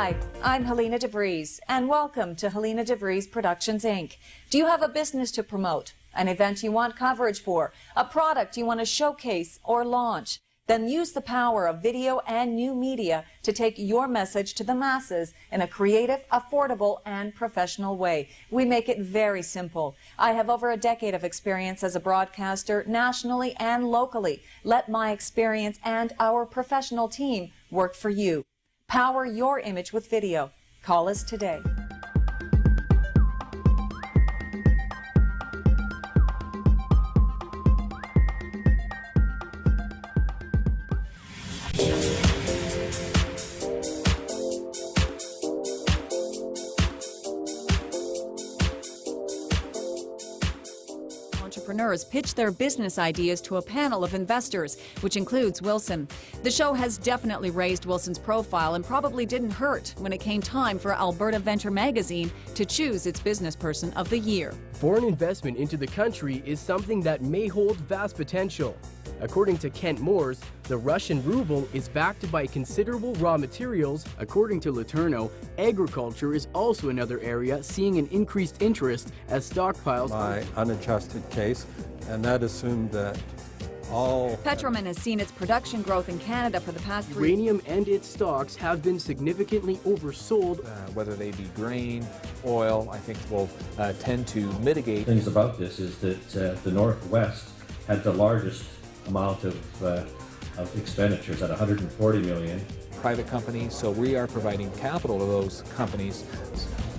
Hi, I'm Helena DeVries, and welcome to Helena DeVries Productions, Inc. Do you have a business to promote, an event you want coverage for, a product you want to showcase or launch? Then use the power of video and new media to take your message to the masses in a creative, affordable, and professional way. We make it very simple. I have over a decade of experience as a broadcaster nationally and locally. Let my experience and our professional team work for you. Power your image with video. Call us today. Entrepreneurs pitch their business ideas to a panel of investors, which includes Wilson. The show has definitely raised Wilson's profile and probably didn't hurt when it came time for Alberta Venture Magazine to choose its Business Person of the Year. Foreign investment into the country is something that may hold vast potential. According to Kent Moores, the Russian ruble is backed by considerable raw materials. According to Letourneau, agriculture is also another area seeing an increased interest as stockpiles. My unadjusted case, and that assumed that all... Petroman has seen its production growth in Canada for the past 3 years. Uranium and its stocks have been significantly oversold. Whether they be grain, oil, I think will tend to mitigate. Things about this is that the Northwest had the largest amount of expenditures at 140 million. Private companies, so we are providing capital to those companies.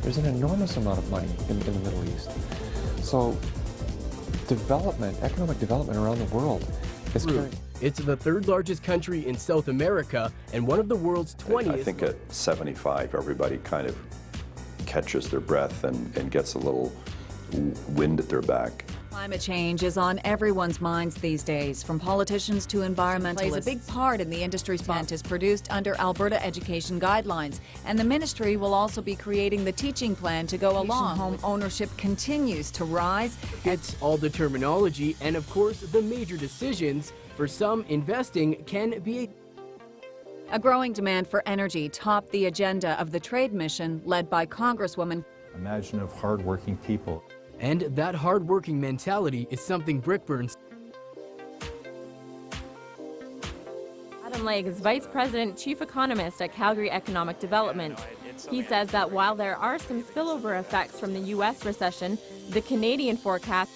There's an enormous amount of money in the Middle East. So development, economic development around the world is carrying. It's the third largest country in South America and one of the world's 20th. I think at 75, everybody kind of catches their breath and gets a little wind at their back. Climate change is on everyone's minds these days, from politicians to environmentalists. Plays a big part in the industry's event is produced under Alberta Education Guidelines, and the ministry will also be creating the teaching plan to go along. Home ownership continues to rise. It's all the terminology and, of course, the major decisions. For some, investing can be a growing demand for energy topped the agenda of the trade mission led by Congresswoman. Imagine of hardworking people. And that hard-working mentality is something Brickburns. Adam Legge is Vice President, Chief Economist at Calgary Economic Development. He says that while there are some spillover effects from the U.S. recession, the Canadian forecast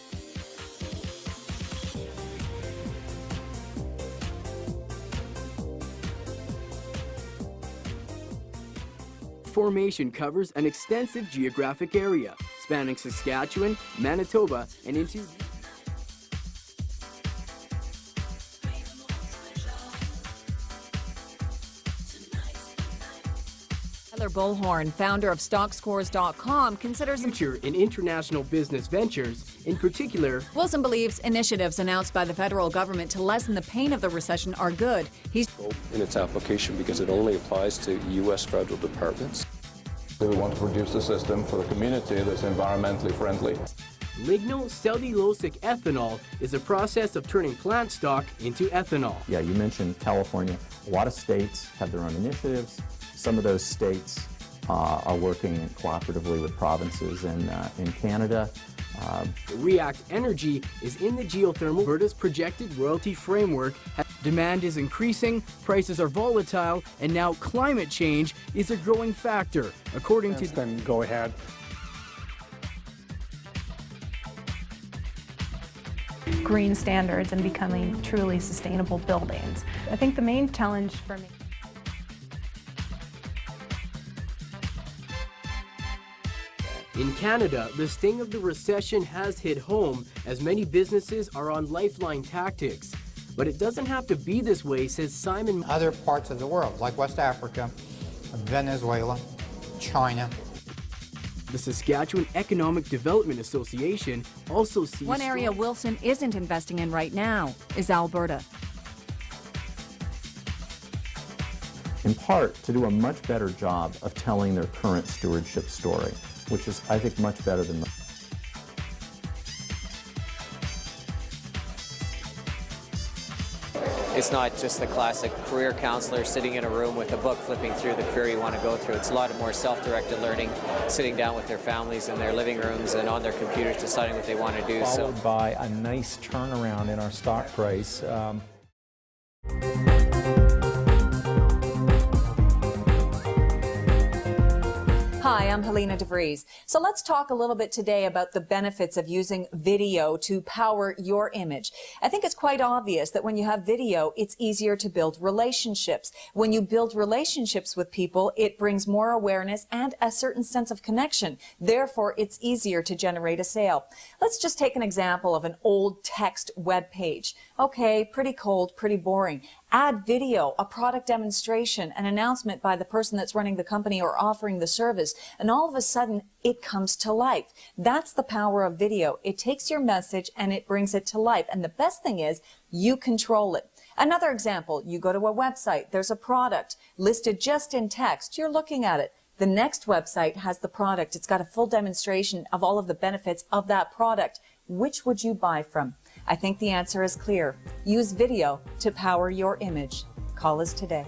Formation covers an extensive geographic area, spanning Saskatchewan, Manitoba, and into Tyler Bullhorn, founder of StockScores.com, considers future in international business ventures. In particular, Wilson believes initiatives announced by the federal government to lessen the pain of the recession are good. He's in its application because it only applies to U.S. federal departments. We want to produce a system for the community that's environmentally friendly. Lignocellulosic ethanol is a process of turning plant stock into ethanol. Yeah, you mentioned California. A lot of states have their own initiatives. Some of those states are working cooperatively with provinces in Canada. React Energy is in the geothermal. Alberta's projected royalty framework. Demand is increasing, prices are volatile, and now climate change is a growing factor, according to... Then go ahead. Green standards and becoming truly sustainable buildings. I think the main challenge for me... In Canada, the sting of the recession has hit home as many businesses are on lifeline tactics. But it doesn't have to be this way, says Simon. Other parts of the world, like West Africa, Venezuela, China. The Saskatchewan Economic Development Association also sees... One area Wilson isn't investing in right now is Alberta. In part, to do a much better job of telling their current stewardship story, which is, I think, much better than... It's not just the classic career counselor sitting in a room with a book flipping through the career you want to go through. It's a lot more self-directed learning, sitting down with their families in their living rooms and on their computers deciding what they want to do. Followed by a nice turnaround in our stock price. Hi, I'm Helena DeVries. So let's talk a little bit today about the benefits of using video to power your image. I think it's quite obvious that when you have video, it's easier to build relationships. When you build relationships with people, it brings more awareness and a certain sense of connection. Therefore, it's easier to generate a sale. Let's just take an example of an old text web page. Okay, pretty cold, pretty boring. Add video, a product demonstration, an announcement by the person that's running the company or offering the service, and all of a sudden it comes to life. That's the power of video. It takes your message and it brings it to life. And the best thing is you control it. Another example, you go to a website, there's a product listed just in text, you're looking at it. The next website has the product. It's got a full demonstration of all of the benefits of that product. Which would you buy from? I think the answer is clear. Use video to power your image. Call us today.